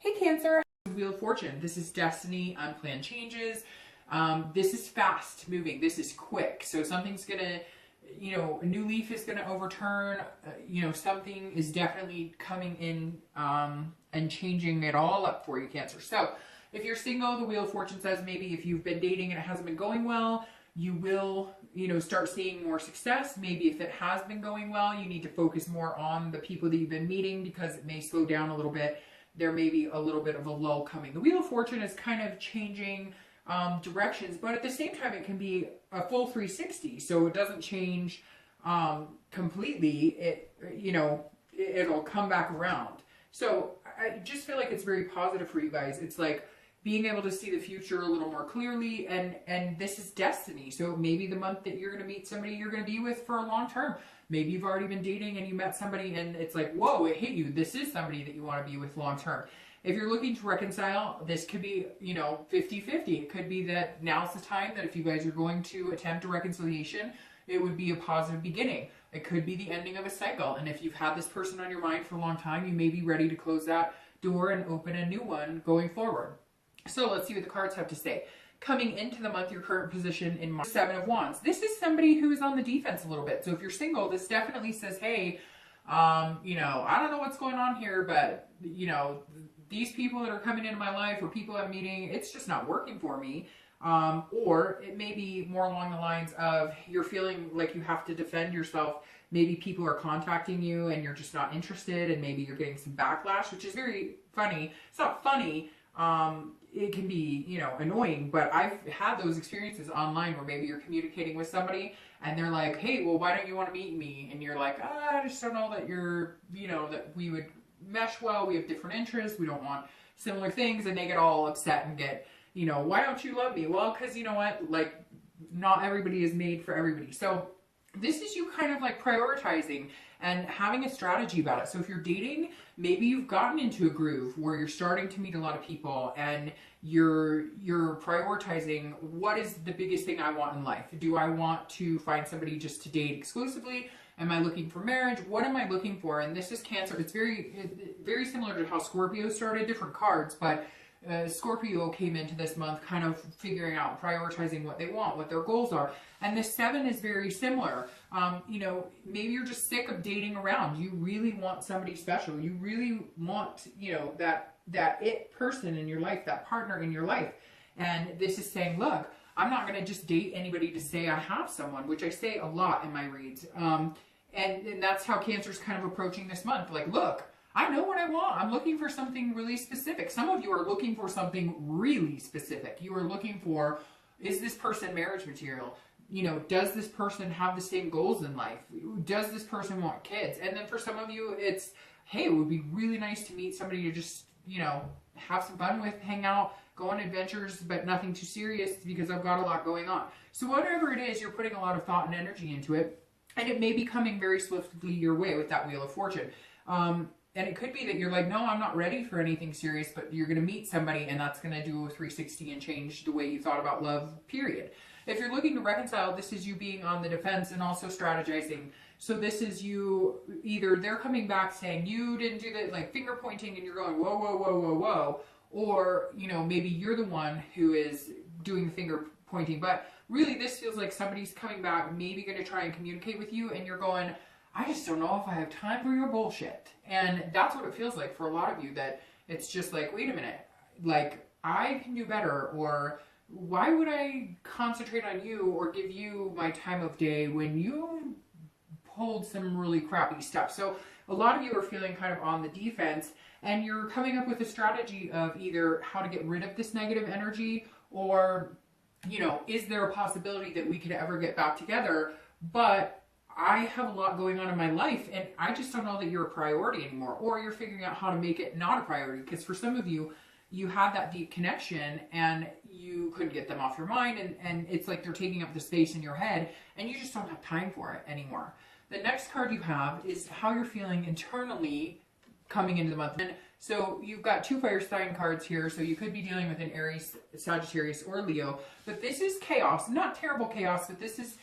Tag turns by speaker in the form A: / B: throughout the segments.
A: Hey Cancer, Wheel of Fortune. This is destiny, unplanned changes. This is fast moving. This is quick. So something's gonna, a new leaf is gonna overturn. Something is definitely coming in and changing it all up for you, Cancer. So if you're single, the Wheel of Fortune says maybe if you've been dating and it hasn't been going well, you will, start seeing more success. Maybe if it has been going well, you need to focus more on the people that you've been meeting because it may slow down a little bit. There may be a little bit of a lull coming. The Wheel of Fortune is kind of changing directions, but at the same time, it can be a full 360. So it doesn't change completely. It'll come back around. So I just feel like it's very positive for you guys. It's like being able to see the future a little more clearly, and this is destiny. So maybe the month that you're going to meet somebody you're going to be with for a long term. Maybe you've already been dating and you met somebody and it's like, whoa, it hit you. This is somebody that you want to be with long term. If you're looking to reconcile, this could be, 50-50. It could be that now's the time that if you guys are going to attempt a reconciliation, it would be a positive beginning. It could be the ending of a cycle. And if you've had this person on your mind for a long time, you may be ready to close that door and open a new one going forward. So let's see what the cards have to say. Coming into the month, your current position in March, Seven of Wands. This is somebody who is on the defense a little bit. So if you're single, this definitely says, hey, I don't know what's going on here, but, these people that are coming into my life or people I'm meeting, it's just not working for me. Or it may be more along the lines of you're feeling like you have to defend yourself. Maybe people are contacting you and you're just not interested, and maybe you're getting some backlash, which is very funny. It's not funny. It can be, annoying, but I've had those experiences online where maybe you're communicating with somebody and they're like, hey, well, why don't you want to meet me? And you're like, I just don't know that you're, that we would mesh well. We have different interests. We don't want similar things. And they get all upset and get, why don't you love me? Well, because you know what, like not everybody is made for everybody. So this is you kind of like prioritizing and having a strategy about it. So if you're dating, maybe you've gotten into a groove where you're starting to meet a lot of people and you're prioritizing what is the biggest thing I want in life. Do I want to find somebody just to date exclusively? Am I looking for marriage? What am I looking for? And this is Cancer. It's very similar to how Scorpio started, different cards, but Scorpio came into this month kind of figuring out, prioritizing what they want, what their goals are. And this Seven is very similar. Maybe you're just sick of dating around. You really want somebody special. You really want, that it person in your life, that partner in your life. And this is saying, look, I'm not going to just date anybody to say I have someone, which I say a lot in my reads. And that's how Cancer's kind of approaching this month. Like, look, I know what I want. I'm looking for something really specific. Some of you are looking for something really specific. You are looking for, is this person marriage material? Does this person have the same goals in life? Does this person want kids? And then for some of you, it's, hey, it would be really nice to meet somebody to just, have some fun with, hang out, go on adventures, but nothing too serious because I've got a lot going on. So whatever it is, you're putting a lot of thought and energy into it, and it may be coming very swiftly your way with that Wheel of Fortune. And it could be that you're like, no, I'm not ready for anything serious, but you're going to meet somebody and that's going to do a 360 and change the way you thought about love, period. If you're looking to reconcile, this is you being on the defense and also strategizing. So this is you, either they're coming back saying you didn't do that, like finger pointing, and you're going, whoa, whoa, whoa, whoa, whoa. Or, maybe you're the one who is doing the finger pointing. But really, this feels like somebody's coming back, maybe going to try and communicate with you, and you're going, I just don't know if I have time for your bullshit. And that's what it feels like for a lot of you, that it's just like, wait a minute, like I can do better, or why would I concentrate on you or give you my time of day when you pulled some really crappy stuff? So a lot of you are feeling kind of on the defense, and you're coming up with a strategy of either how to get rid of this negative energy, or, is there a possibility that we could ever get back together? But I have a lot going on in my life and I just don't know that you're a priority anymore, or you're figuring out how to make it not a priority. Because for some of you, you have that deep connection and you couldn't get them off your mind, and it's like they're taking up the space in your head and you just don't have time for it anymore. The next card you have is how you're feeling internally coming into the month. And so you've got two fire sign cards here, so you could be dealing with an Aries, Sagittarius, or Leo. But this is chaos, not terrible chaos, but this is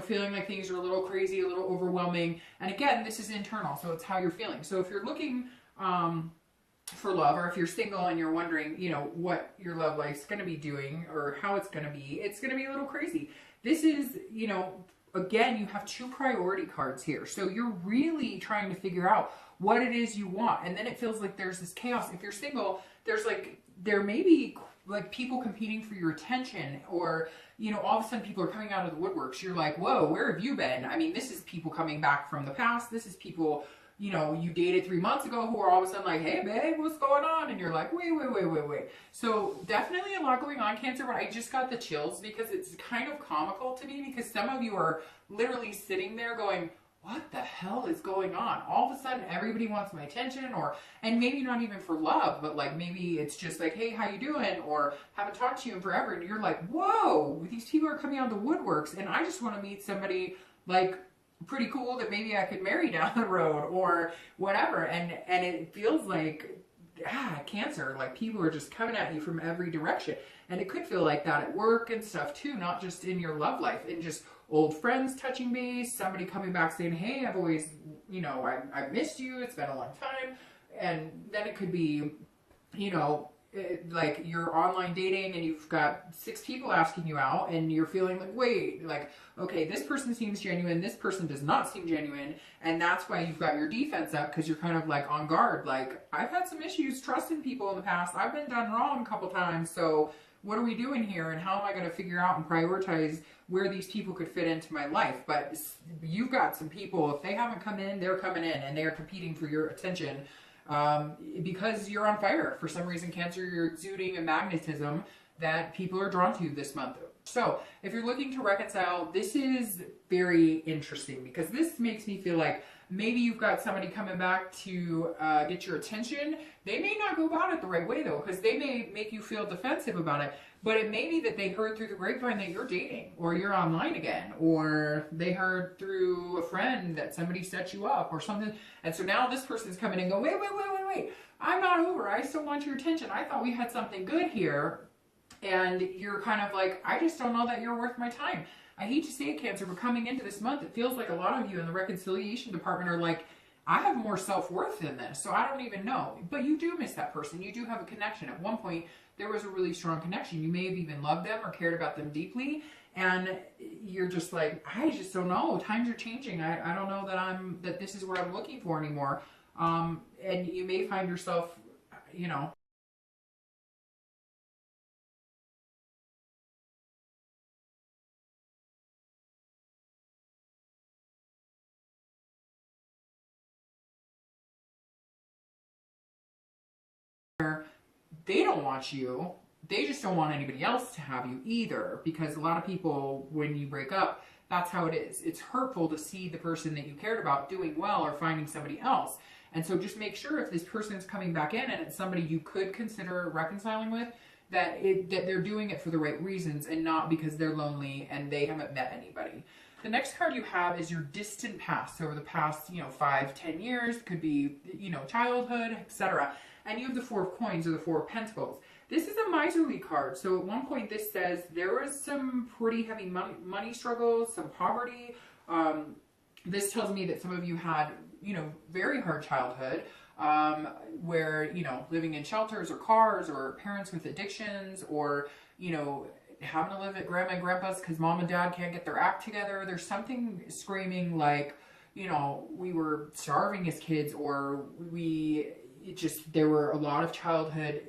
A: feeling like things are a little crazy, a little overwhelming. And again, this is internal, so it's how you're feeling. So if you're looking for love, or if you're single and you're wondering, you know, what your love life's going to be doing or how it's going to be a little crazy. This is, you know, again, you have 2 priority cards here. So you're really trying to figure out what it is you want. And then it feels like there's this chaos. If you're single, there may be like people competing for your attention, or, you know, all of a sudden people are coming out of the woodworks. You're like, whoa, where have you been? I mean, this is people coming back from the past. This is people, you know, you dated 3 months ago who are all of a sudden like, hey babe, what's going on? And you're like, wait. So definitely a lot going on, Cancer, but I just got the chills because it's kind of comical to me, because some of you are literally sitting there going, what the hell is going on? All of a sudden everybody wants my attention, and maybe not even for love, but like maybe it's just like, hey, how you doing? Or haven't talked to you in forever. And you're like, whoa, these people are coming out of the woodworks, and I just want to meet somebody like pretty cool that maybe I could marry down the road or whatever. And it feels like, Cancer, like people are just coming at you from every direction. And it could feel like that at work and stuff too, not just in your love life, and just old friends touching base, somebody coming back saying, hey, I've always, you know, I've missed you, it's been a long time. And then it could be, you know, like you're online dating and you've got 6 people asking you out, and you're feeling like, wait, like, okay, this person seems genuine, this person does not seem genuine, and that's why you've got your defense up, because you're kind of like on guard, like, I've had some issues trusting people in the past, I've been done wrong a couple times, so what are we doing here, and how am I going to figure out and prioritize where these people could fit into my life? But you've got some people, if they haven't come in, they're coming in, and they're competing for your attention. Because you're on fire for some reason, Cancer. You're exuding a magnetism that people are drawn to this month. So if you're looking to reconcile, this is very interesting, because this makes me feel like maybe you've got somebody coming back to get your attention. They may not go about it the right way though, because they may make you feel defensive about it. But it may be that they heard through the grapevine that you're dating, or you're online again, or they heard through a friend that somebody set you up or something. And so now this person's coming and going, wait, I'm not over. I still want your attention. I thought we had something good here. And you're kind of like, I just don't know that you're worth my time. I hate to say it, Cancer, but coming into this month, it feels like a lot of you in the reconciliation department are like, I have more self-worth than this, so I don't even know. But you do miss that person. You do have a connection. At one point, there was a really strong connection. You may have even loved them or cared about them deeply. And you're just like, I just don't know. Times are changing. I don't know that this is what I'm looking for anymore. And you may find yourself, you know, they don't want you. They just don't want anybody else to have you either, because a lot of people, when you break up, that's how it is. It's hurtful to see the person that you cared about doing well or finding somebody else. And so just make sure if this person is coming back in and it's somebody you could consider reconciling with, that they're doing it for the right reasons and not because they're lonely and they haven't met anybody. The next card you have is your distant past. So over the past, 5-10 years, could be, childhood, etc. And you have the 4 of coins or the 4 of pentacles. This is a miserly card. So at one point this says there was some pretty heavy money struggles, some poverty. This tells me that some of you had, very hard childhood, where, living in shelters or cars, or parents with addictions, or, having to live at grandma and grandpa's because mom and dad can't get their act together. There's something screaming like, we were starving as kids, or there were a lot of childhood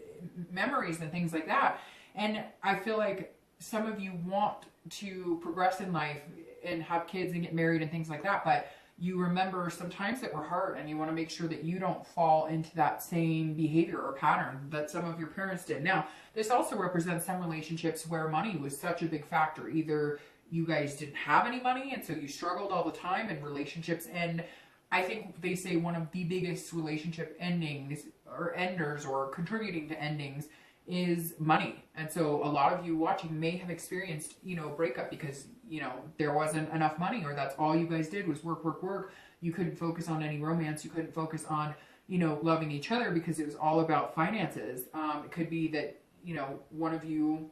A: memories and things like that. And I feel like some of you want to progress in life and have kids and get married and things like that, but you remember some times that were hard, and you want to make sure that you don't fall into that same behavior or pattern that some of your parents did. Now, this also represents some relationships where money was such a big factor. Either you guys didn't have any money and so you struggled all the time in relationships, and I think they say one of the biggest relationship endings or enders or contributing to endings is money. And so a lot of you watching may have experienced, breakup because, there wasn't enough money, or that's all you guys did was work. You couldn't focus on any romance. You couldn't focus on, loving each other because it was all about finances. It could be that, one of you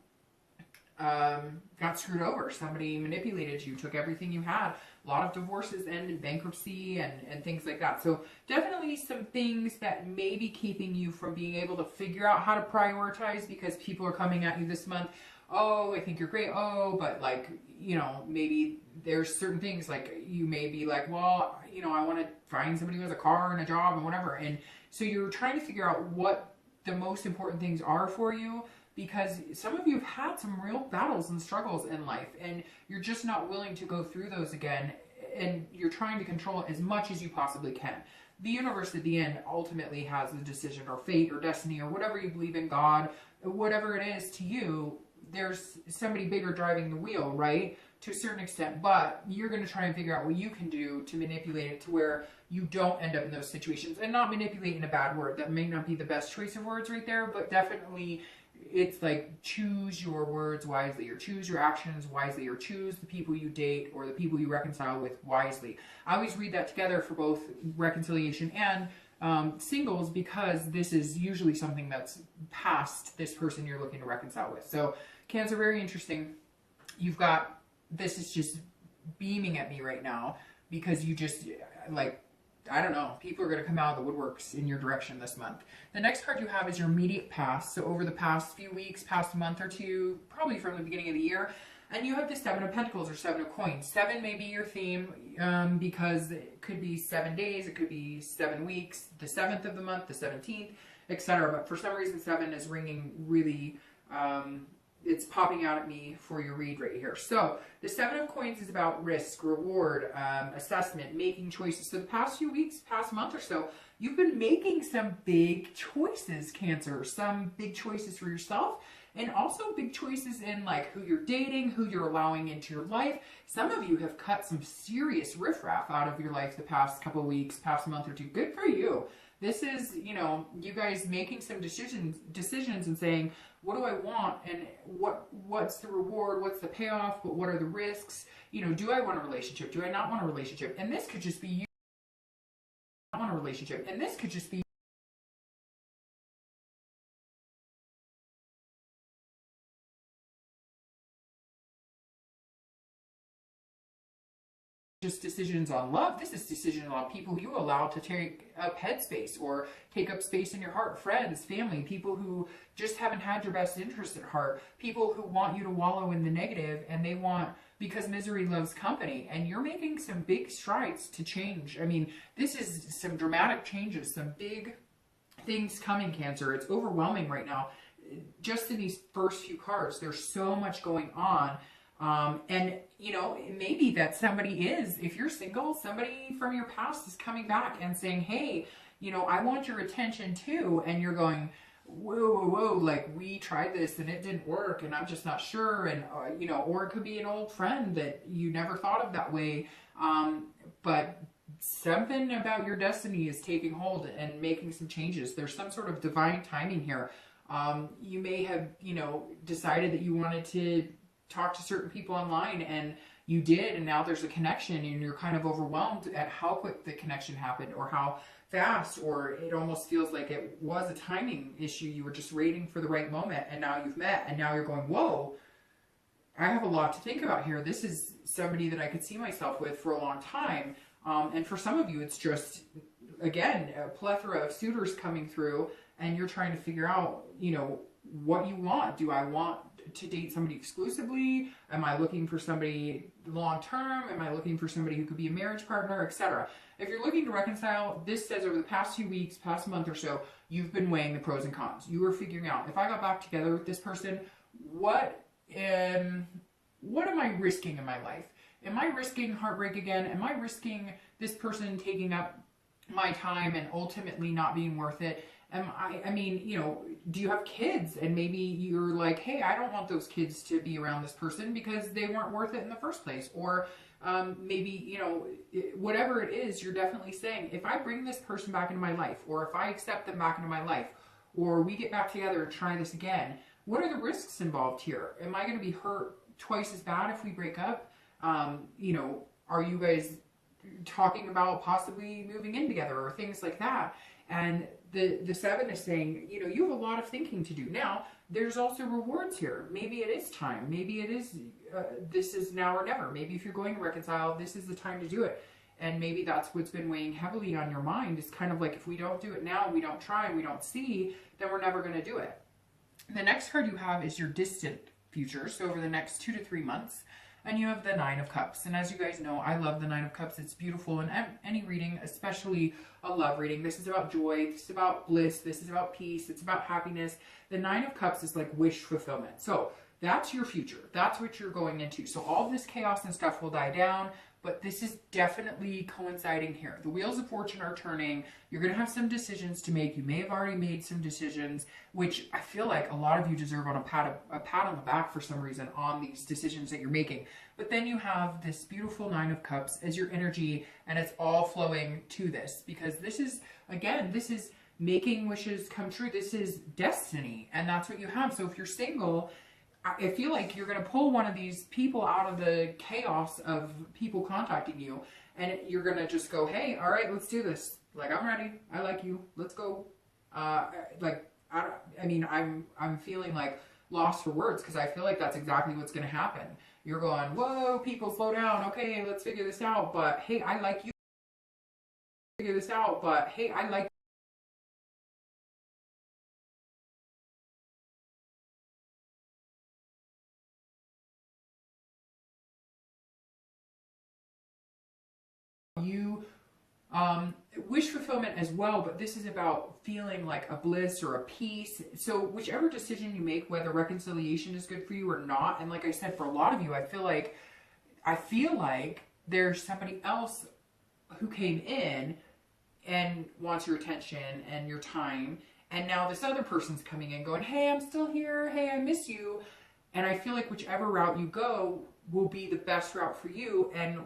A: got screwed over. Somebody manipulated you, took everything you had. A lot of divorces end in bankruptcy and things like that. So definitely some things that may be keeping you from being able to figure out how to prioritize, because people are coming at you this month. Oh, I think you're great. Oh, but like, you know, maybe there's certain things like you may be like, well, you know, I want to find somebody who has a car and a job and whatever. And so you're trying to figure out what the most important things are for you, because some of you have had some real battles and struggles in life and you're just not willing to go through those again, and you're trying to control it as much as you possibly can. The universe at the end ultimately has a decision, or fate or destiny, or whatever you believe in, God, whatever it is to you. There's somebody bigger driving the wheel, right? To a certain extent, but you're going to try and figure out what you can do to manipulate it to where you don't end up in those situations. And not manipulate in a bad word. That may not be the best choice of words right there, but definitely it's like choose your words wisely, or choose your actions wisely, or choose the people you date or the people you reconcile with wisely. I always read that together for both reconciliation and singles, because this is usually something that's past this person you're looking to reconcile with. So Cancer, very interesting. You've got, this is just beaming at me right now, because you just, like, I don't know, people are going to come out of the woodworks in your direction this month. The next card you have is your immediate past. So over the past few weeks, past month or two, probably from the beginning of the year. And you have the Seven of Pentacles, or Seven of Coins. 7 may be your theme, because it could be 7 days, it could be 7 weeks, the 7th of the month, the 17th, etc. But for some reason, 7 is ringing really, it's popping out at me for your read right here. So the Seven of Coins is about risk, reward, assessment, making choices. So the past few weeks, past month or so, you've been making some big choices, Cancer. Some big choices for yourself, and also big choices in like who you're dating, who you're allowing into your life. Some of you have cut some serious riffraff out of your life the past couple of weeks, past month or two. Good for you. This is, you know, you guys making some decisions and saying, what do I want, and what's the reward, what's the payoff, but what are the risks? You know, do I want a relationship? Do I not want a relationship? And this could just be you not want a relationship. And this could just be just decisions on love. This is decisions on people you allow to take up headspace or take up space in your heart. Friends, family, people who just haven't had your best interest at heart. People who want you to wallow in the negative, and they want, because misery loves company. And you're making some big strides to change. I mean, this is some dramatic changes, some big things coming, Cancer. It's overwhelming right now. Just in these first few cards, there's so much going on. And you know, maybe that somebody is, if you're single, somebody from your past is coming back and saying, hey, you know, I want your attention too. And you're going, whoa, like we tried this and it didn't work and I'm just not sure. And, you know, or it could be an old friend that you never thought of that way. But something about your destiny is taking hold and making some changes. There's some sort of divine timing here. You may have, you know, decided that you wanted to talk to certain people online, and you did, and now there's a connection, and you're kind of overwhelmed at how quick the connection happened, or how fast, or it almost feels like it was a timing issue. You were just waiting for the right moment, and now you've met, and now you're going, whoa, I have a lot to think about here. This is somebody that I could see myself with for a long time. And for some of you, it's just, again, a plethora of suitors coming through, and you're trying to figure out, you know, what you want. Do I want to date somebody exclusively? Am I looking for somebody long term? Am I looking for somebody who could be a marriage partner, etc.? If you're looking to reconcile, this says over the past few weeks, past month or so, you've been weighing the pros and cons. You were figuring out, if I got back together with this person, what am I risking in my life? Am I risking heartbreak again? Am I risking this person taking up my time and ultimately not being worth it? I mean, you know, do you have kids? And maybe you're like, hey, I don't want those kids to be around this person because they weren't worth it in the first place. Or maybe, you know, whatever it is, you're definitely saying, if I bring this person back into my life, or if I accept them back into my life, or we get back together and try this again, what are the risks involved here? Am I going to be hurt twice as bad if we break up? You know, are you guys talking about possibly moving in together or things like that? And the seven is saying, you know, you have a lot of thinking to do. Now, there's also rewards here. Maybe it is time. Maybe it is, this is now or never. Maybe if you're going to reconcile, this is the time to do it. And maybe that's what's been weighing heavily on your mind. It's kind of like, if we don't do it now, we don't try, and we don't see, then we're never going to do it. The next card you have is your distant future. So over the next 2 to 3 months. And you have the Nine of Cups. And as you guys know, I love the Nine of Cups. It's beautiful in any reading, especially a love reading. This is about joy. This is about bliss. This is about peace. It's about happiness. The Nine of Cups is like wish fulfillment. So that's your future. That's what you're going into. So all this chaos and stuff will die down. But this is definitely coinciding here. The wheels of fortune are turning. You're going to have some decisions to make. You may have already made some decisions, which I feel like a lot of you deserve on a pat on the back for some reason on these decisions that you're making. But then you have this beautiful Nine of Cups as your energy, and it's all flowing to this, because this is, again, this is making wishes come true. This is destiny, and that's what you have. So if you're single, I feel like you're going to pull one of these people out of the chaos of people contacting you, and you're going to just go, hey, all right, let's do this. Like, I'm ready. I like you. Let's go. Like, I mean, I'm feeling like lost for words, because I feel like that's exactly what's going to happen. You're going, whoa, people, slow down. Okay, let's figure this out. But hey, I like you. Figure this out. But hey, I like you. Wish fulfillment as well, but this is about feeling like a bliss or a peace. So whichever decision you make, whether reconciliation is good for you or not, and like I said, for a lot of you, I feel like there's somebody else who came in and wants your attention and your time, and now this other person's coming in going, hey, I'm still here, hey, I miss you. And I feel like whichever route you go will be the best route for you, and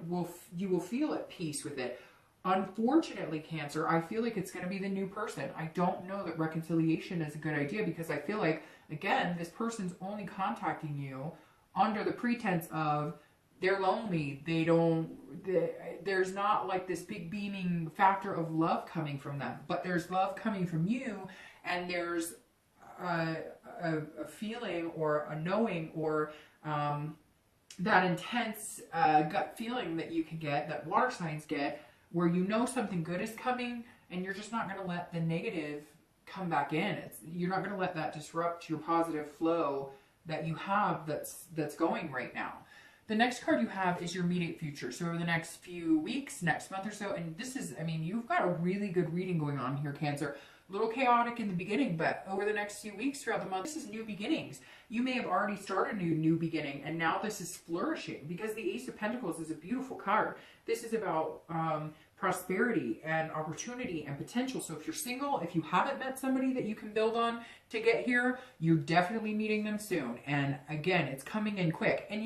A: you will feel at peace with it. Unfortunately, Cancer, I feel like it's going to be the new person. I don't know that reconciliation is a good idea, because I feel like, again, this person's only contacting you under the pretense of they're lonely. There's not like this big beaming factor of love coming from them, but there's love coming from you, and there's a feeling or a knowing or that intense gut feeling that you can get, that water signs get, where you know something good is coming, and you're just not going to let the negative come back in. You're not going to let that disrupt your positive flow that you have that's going right now. The next card you have is your immediate future. So over the next few weeks, next month or so, and this is, I mean, you've got a really good reading going on here, Cancer. A little chaotic in the beginning, but over the next few weeks throughout the month, this is new beginnings. You may have already started a new beginning, and now this is flourishing, because the Ace of Pentacles is a beautiful card. This is about prosperity and opportunity and potential. So if you're single, if you haven't met somebody that you can build on to get here, you're definitely meeting them soon. And again, it's coming in quick. And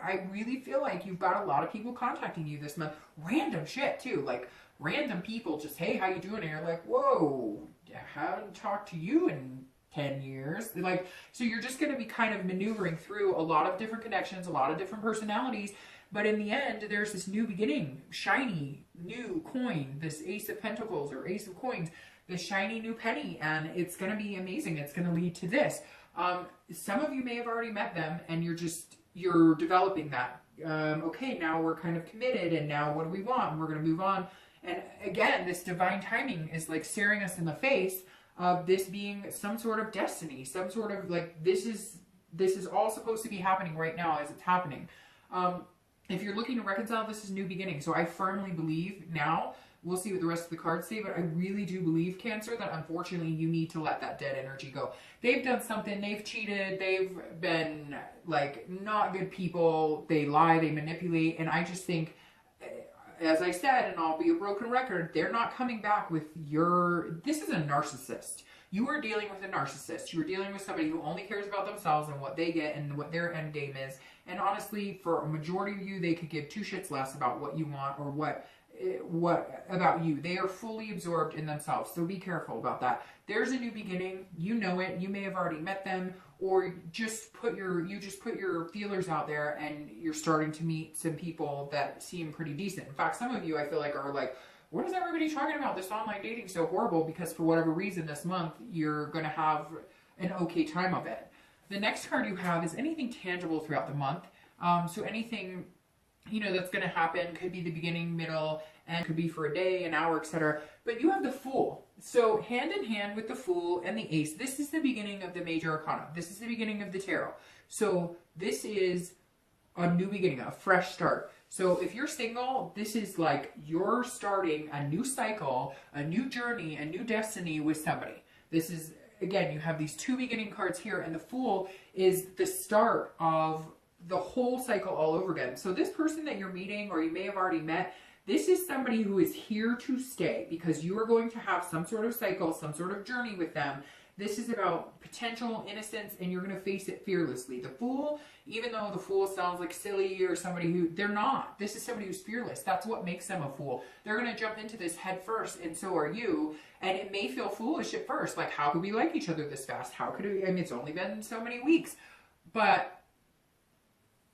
A: I really feel like you've got a lot of people contacting you this month. Random shit too, like random people just, hey, how you doing? And you're like, whoa, I haven't talked to you in 10 years. Like, so you're just going to be kind of maneuvering through a lot of different connections, a lot of different personalities. But in the end, there's this new beginning, shiny new coin, this Ace of Pentacles or Ace of Coins, this shiny new penny, and it's going to be amazing. It's going to lead to this. Some of you may have already met them, and you're developing that. Okay, now we're kind of committed, and now what do we want? And we're going to move on. And again, this divine timing is like staring us in the face of this being some sort of destiny, some sort of like, this is all supposed to be happening right now as it's happening. If you're looking to reconcile, this is new beginning. So I firmly believe now, we'll see what the rest of the cards say, but I really do believe, Cancer, that unfortunately you need to let that dead energy go. They've done something, they've cheated, they've been like not good people, they lie, they manipulate, and I just think, as I said, and I'll be a broken record, they're not coming back with this is a narcissist. You are dealing with a narcissist. You are dealing with somebody who only cares about themselves and what they get and what their end game is. And honestly, for a majority of you, they could give two shits less about what you want or what about you. They are fully absorbed in themselves. So be careful about that. There's a new beginning. You know it. You may have already met them, or just put your feelers out there, and you're starting to meet some people that seem pretty decent. In fact, some of you I feel like are like what is everybody talking about? This online dating so horrible, because for whatever reason this month, you're going to have an okay time of it. The next card you have is anything tangible throughout the month. So anything, you know, that's going to happen could be the beginning, middle, and could be for a day, an hour, etc. But you have the Fool. So hand in hand with the Fool and the Ace, this is the beginning of the major arcana. This is the beginning of the tarot. So this is a new beginning, a fresh start. So if you're single, this is like you're starting a new cycle, a new journey, a new destiny with somebody. This is, again, you have these two beginning cards here, and the Fool is the start of the whole cycle all over again. So this person that you're meeting, or you may have already met, this is somebody who is here to stay, because you are going to have some sort of cycle, some sort of journey with them. This is about potential innocence, and you're going to face it fearlessly. The Fool, even though the Fool sounds like silly or somebody who, they're not. This is somebody who's fearless. That's what makes them a fool. They're going to jump into this head first, and so are you. And it may feel foolish at first. Like, how could we like each other this fast? How could we? I mean, it's only been so many weeks. But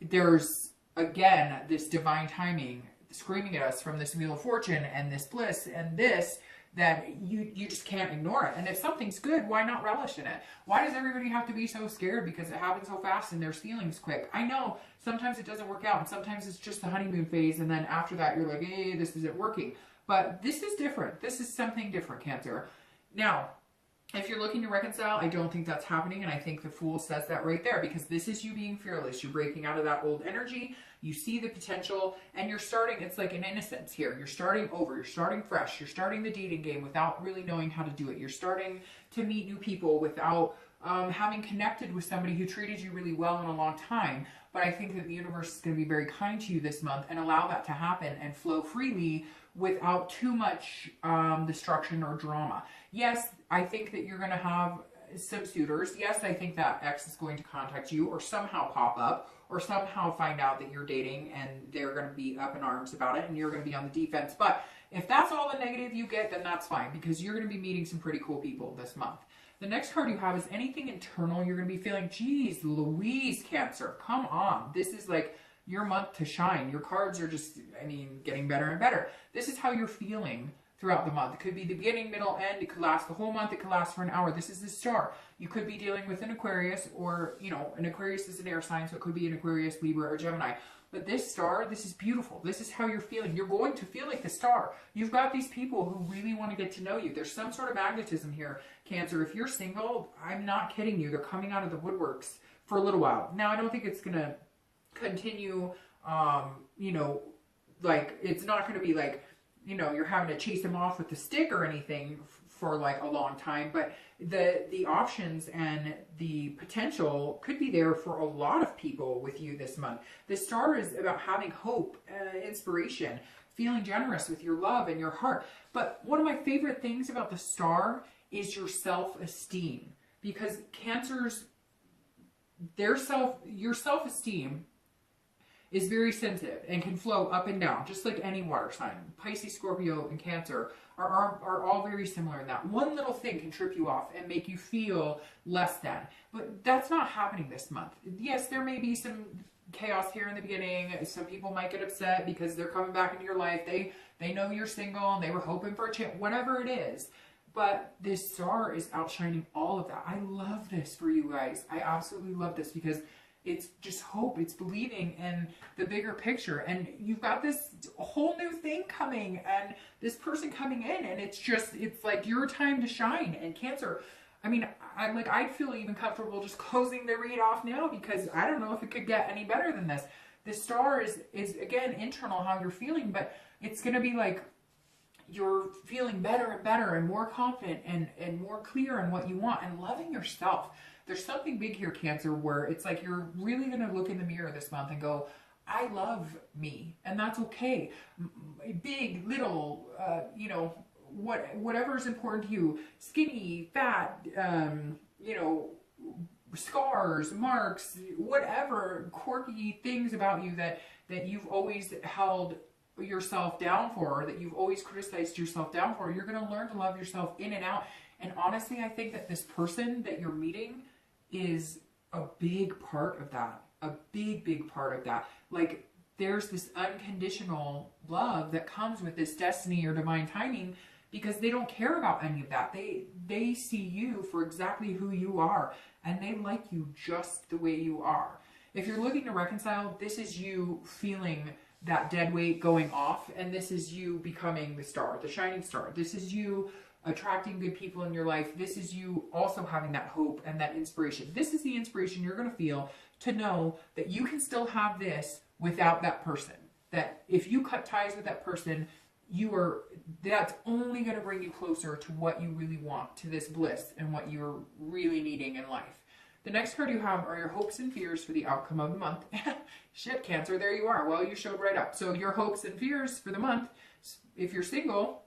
A: there's, again, this divine timing screaming at us from this Wheel of Fortune and this bliss and this, that you just can't ignore it. And if something's good, why not relish in it? Why does everybody have to be so scared because it happens so fast and there's feelings quick? I know sometimes it doesn't work out, and sometimes it's just the honeymoon phase, and then after that you're like, hey, this isn't working. But this is different. This is something different, Cancer. Now, if you're looking to reconcile, I don't think that's happening, and I think the Fool says that right there, because this is you being fearless. You're breaking out of that old energy. You see the potential, and you're starting, it's like an innocence here. You're starting over. You're starting fresh. You're starting the dating game without really knowing how to do it. You're starting to meet new people without having connected with somebody who treated you really well in a long time. But I think that the universe is going to be very kind to you this month and allow that to happen and flow freely without too much destruction or drama. Yes, I think that you're going to have some suitors. Yes, I think that ex is going to contact you or somehow pop up or somehow find out that you're dating, and they're going to be up in arms about it, and you're going to be on the defense. But if that's all the negative you get, then that's fine, because you're going to be meeting some pretty cool people this month. The next card you have is anything internal. You're going to be feeling, geez, Louise, Cancer, come on. This is like your month to shine. Your cards are just, I mean, getting better and better. This is how you're feeling throughout the month. It could be the beginning, middle, end. It could last the whole month. It could last for an hour. This is the Star. You could be dealing with an Aquarius, or, you know, an Aquarius is an air sign, so it could be an Aquarius, Libra, or Gemini. But this Star, this is beautiful. This is how you're feeling. You're going to feel like the Star. You've got these people who really want to get to know you. There's some sort of magnetism here, Cancer. If you're single, I'm not kidding you. They're coming out of the woodworks for a little while. Now, I don't think it's going to continue, you know, like, it's not going to be like, you know, you're having to chase them off with the stick or anything for like a long time, but the options and the potential could be there for a lot of people with you this month. The Star is about having hope, inspiration, feeling generous with your love and your heart. But one of my favorite things about the Star is your self-esteem, because Cancers, your self-esteem is very sensitive and can flow up and down, just like any water sign. Pisces, Scorpio, and Cancer are all very similar in that. One little thing can trip you off and make you feel less than. But that's not happening this month. Yes, there may be some chaos here in the beginning. Some people might get upset because they're coming back into your life. They know you're single and they were hoping for a chance, whatever it is. But this Star is outshining all of that. I love this for you guys. I absolutely love this, because it's just hope. It's believing in the bigger picture. And you've got this whole new thing coming and this person coming in, and it's like your time to shine. And Cancer, I mean, I'd feel even comfortable just closing the read off now, because I don't know if it could get any better than this. The Star is again, internal, how you're feeling, but it's going to be like you're feeling better and better and more confident and more clear on what you want and loving yourself. There's something big here, Cancer, where it's like you're really going to look in the mirror this month and go, I love me, and that's okay. Big, little, you know, whatever is important to you, skinny, fat, you know, scars, marks, whatever quirky things about you that you've always held yourself down for, or that you've always criticized yourself down for, you're going to learn to love yourself in and out. And honestly, I think that this person that you're meeting is a big part of that. A big, big part of that. Like, there's this unconditional love that comes with this destiny or divine timing, because they don't care about any of that. They see you for exactly who you are, and they like you just the way you are. If you're looking to reconcile, this is you feeling that dead weight going off, and this is you becoming the star, the shining star. This is you attracting good people in your life. This is you also having that hope and that inspiration. This is the inspiration you're going to feel to know that you can still have this without that person. That if you cut ties with that person, that's only going to bring you closer to what you really want, to this bliss and what you're really needing in life. The next card you have are your hopes and fears for the outcome of the month. Shit, Cancer, there you are. Well, you showed right up. So your hopes and fears for the month, if you're single,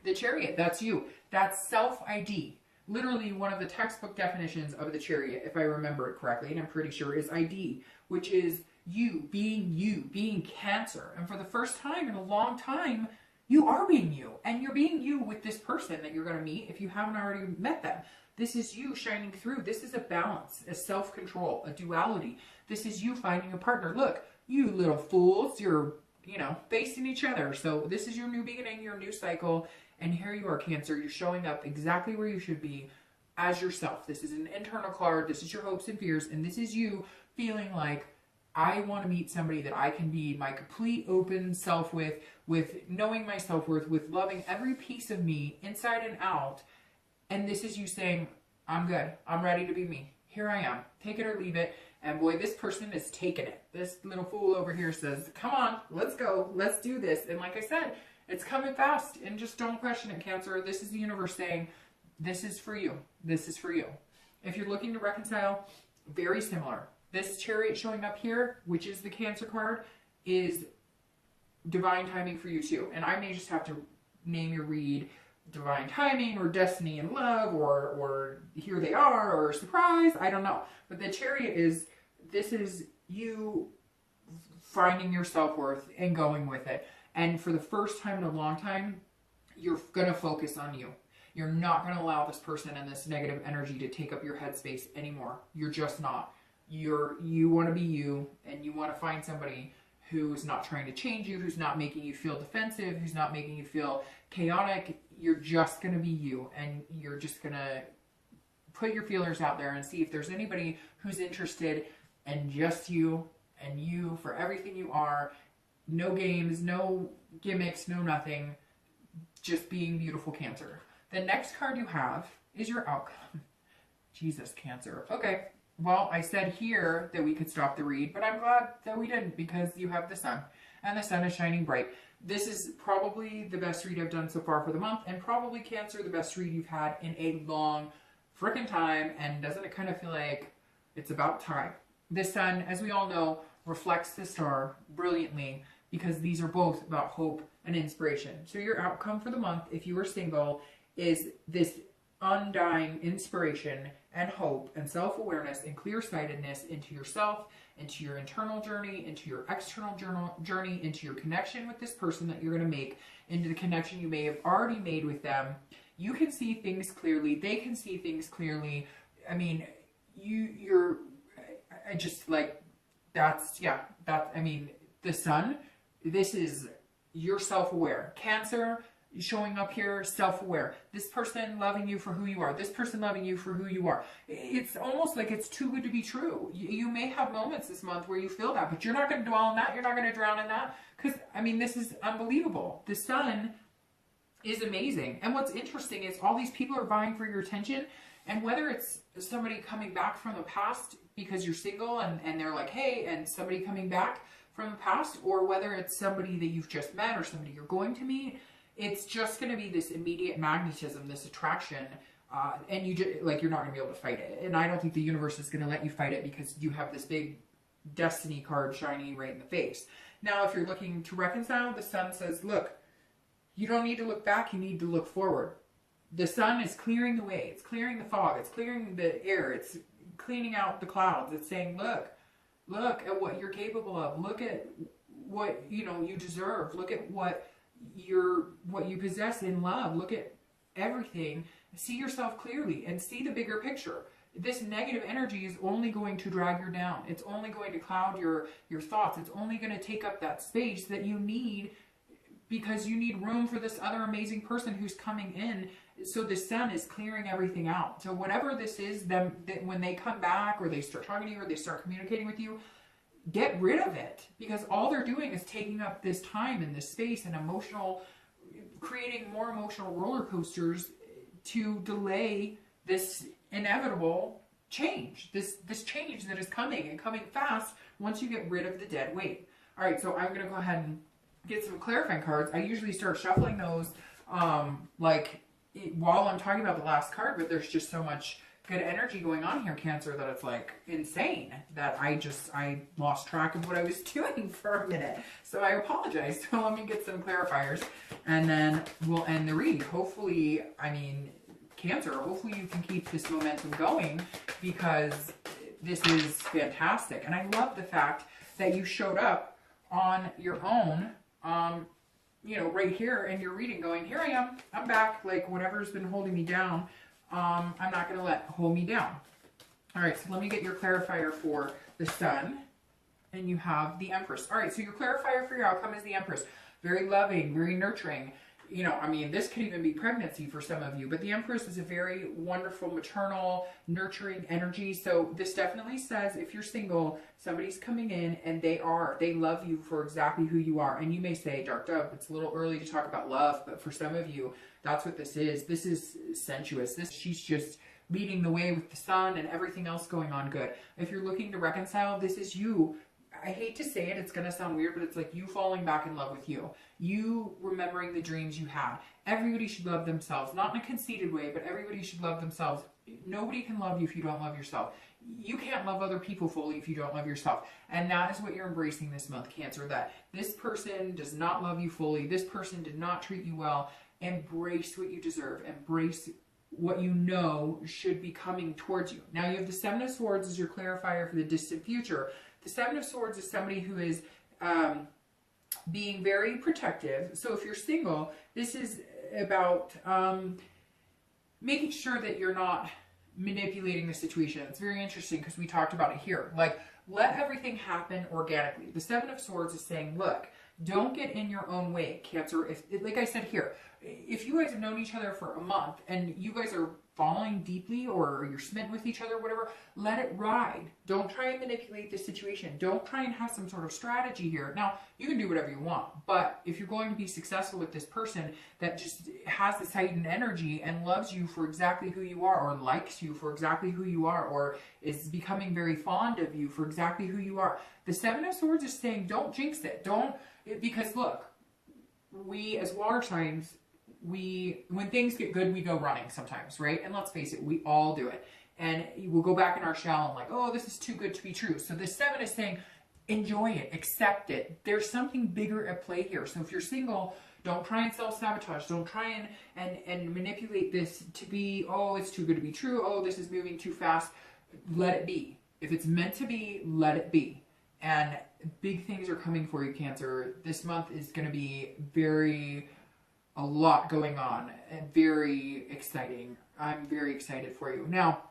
A: the Chariot, that's you. That's self-ID. Literally one of the textbook definitions of the Chariot, if I remember it correctly, and I'm pretty sure is ID, which is you, being Cancer. And for the first time in a long time, you are being you. And you're being you with this person that you're going to meet if you haven't already met them. This is you shining through. This is a balance, a self-control, a duality. This is you finding a partner. Look, you little fools, you're, facing each other. So this is your new beginning, your new cycle. And here you are, Cancer. You're showing up exactly where you should be as yourself. This is an internal card. This is your hopes and fears. And this is you feeling like, I want to meet somebody that I can be my complete open self with knowing my self-worth, with loving every piece of me inside and out. And this is you saying, I'm good. I'm ready to be me. Here I am. Take it or leave it. And boy, this person is taking it. This little fool over here says, come on, let's go. Let's do this. And like I said, it's coming fast. And just don't question it, Cancer. This is the universe saying, this is for you. This is for you. If you're looking to reconcile, very similar. This Chariot showing up here, which is the Cancer card, is divine timing for you too. And I may just have to name your read divine timing or destiny and love or here they are or surprise. I don't know. But the Chariot this is you finding your self-worth and going with it. And for the first time in a long time, you're going to focus on you. You're not going to allow this person and this negative energy to take up your headspace anymore. You're just not. You want to be you, and you want to find somebody who's not trying to change you, who's not making you feel defensive, who's not making you feel chaotic. You're just going to be you, and you're just going to put your feelers out there and see if there's anybody who's interested in just you and you for everything you are. No games, no gimmicks, no nothing. Just being beautiful, Cancer. The next card you have is your outcome. Jesus, Cancer. Okay. Well, I said here that we could stop the read, but I'm glad that we didn't, because you have the sun, and the sun is shining bright. This is probably the best read I've done so far for the month, and probably, Cancer, the best read you've had in a long frickin' time. And doesn't it kind of feel like it's about time? The sun, as we all know, reflects the star brilliantly, because these are both about hope and inspiration. So your outcome for the month, if you are single, is this undying inspiration and hope and self-awareness and clear-sightedness into yourself, into your internal journey, into your external journey, into your connection with this person that you're going to make, into the connection you may have already made with them. You can see things clearly. They can see things clearly. I mean, I just like, I mean, the sun, this is, you're self-aware. Cancer, showing up here, self-aware. This person loving you for who you are. This person loving you for who you are. It's almost like it's too good to be true. You may have moments this month where you feel that, but you're not going to dwell on that. You're not going to drown in that. Because, I mean, this is unbelievable. The sun is amazing. And what's interesting is all these people are vying for your attention. And whether it's somebody coming back from the past because you're single and they're like, hey, and somebody coming back from the past, or whether it's somebody that you've just met or somebody you're going to meet, it's just going to be this immediate magnetism, this attraction, and you're not going to be able to fight it. And I don't think the universe is going to let you fight it, because you have this big destiny card shining you right in the face. Now, if you're looking to reconcile, the sun says, look, you don't need to look back, you need to look forward. The sun is clearing the way, it's clearing the fog, it's clearing the air, it's cleaning out the clouds. It's saying, look at what you're capable of. Look at what you deserve. Look at what you possess in love. Look at everything. See yourself clearly and see the bigger picture. this negative energy is only going to drag you down. It's only going to cloud your thoughts. It's only going to take up that space that you need, because you need room for this other amazing person who's coming in. So the sun is clearing everything out. So whatever this is, when they come back or they start talking to you or they start communicating with you, get rid of it, because all they're doing is taking up this time and this space and creating more emotional roller coasters to delay this inevitable change, this change that is coming and coming fast once you get rid of the dead weight. All right, so I'm going to go ahead and get some clarifying cards. I usually start shuffling those while I'm talking about the last card, but there's just so much good energy going on here, Cancer, that it's like insane that I lost track of what I was doing for a minute. So I apologize. So let me get some clarifiers and then we'll end the read. Hopefully, I mean, Cancer, hopefully you can keep this momentum going, because this is fantastic. And I love the fact that you showed up on your own, you know, right here in your reading going, here I am, I'm back. Like, whatever's been holding me down, I'm not going to let hold me down. All right, so let me get your clarifier for the Sun. And you have the Empress. All right, so your clarifier for your outcome is the Empress. Very loving, very nurturing. You know, I mean, this could even be pregnancy for some of you, but the Empress is a very wonderful, maternal, nurturing energy. So this definitely says if you're single, somebody's coming in and they love you for exactly who you are. And you may say, Dark Dove, it's a little early to talk about love, but for some of you, that's what this is. This is sensuous. She's just leading the way with the sun and everything else going on good. If you're looking to reconcile, this is you. I hate to say it, it's going to sound weird, but it's like you falling back in love with you. You remembering the dreams you had. Everybody should love themselves. Not in a conceited way, but everybody should love themselves. Nobody can love you if you don't love yourself. You can't love other people fully if you don't love yourself. And that is what you're embracing this month, Cancer. That this person does not love you fully. This person did not treat you well. Embrace what you deserve. Embrace what you know should be coming towards you. Now you have the Seven of Swords as your clarifier for the distant future. The Seven of Swords is somebody who is being very protective. So if you're single, this is about making sure that you're not manipulating the situation. It's very interesting because we talked about it here. Like, let everything happen organically. The Seven of Swords is saying, look, don't get in your own way, Cancer. If, like I said here, if you guys have known each other for a month and you guys are falling deeply or you're smitten with each other, whatever, let it ride. Don't try and manipulate the situation. Don't try and have some sort of strategy here. Now, you can do whatever you want, but if you're going to be successful with this person that just has this heightened energy and loves you for exactly who you are, or likes you for exactly who you are, or is becoming very fond of you for exactly who you are, the Seven of Swords is saying, don't jinx it. Because look, we as water signs, when things get good, we go running sometimes, right? And let's face it, we all do it. And we'll go back in our shell and like, oh, this is too good to be true. So the Seven is saying, enjoy it, accept it. There's something bigger at play here. So if you're single, don't try and self-sabotage. Don't try and manipulate this to be, oh, it's too good to be true. Oh, this is moving too fast. Let it be. If it's meant to be, let it be. And big things are coming for you, Cancer. This month is going to be a lot going on and very exciting. I'm very excited for you. Now,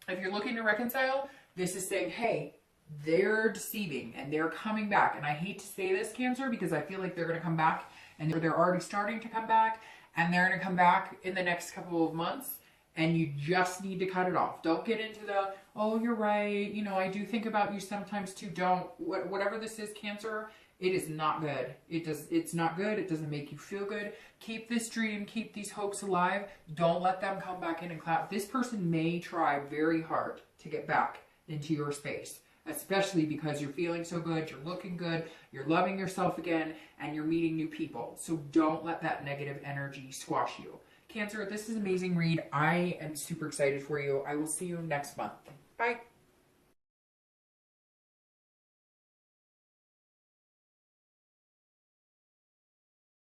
A: if you're looking to reconcile, this is saying, hey, they're deceiving and they're coming back. And I hate to say this, Cancer, because I feel like they're going to come back, and they're already starting to come back, and they're going to come back in the next couple of months. And you just need to cut it off. Don't get into the, oh, you're right, you know, I do think about you sometimes too. Don't. Whatever this is, Cancer, it is not good. It's not good. It doesn't make you feel good. Keep this dream, keep these hopes alive. Don't let them come back in and clap. This person may try very hard to get back into your space, especially because you're feeling so good, you're looking good, you're loving yourself again, and you're meeting new people. So don't let that negative energy squash you. Cancer, this is an amazing read. I am super excited for you. I will see you next month. Bye.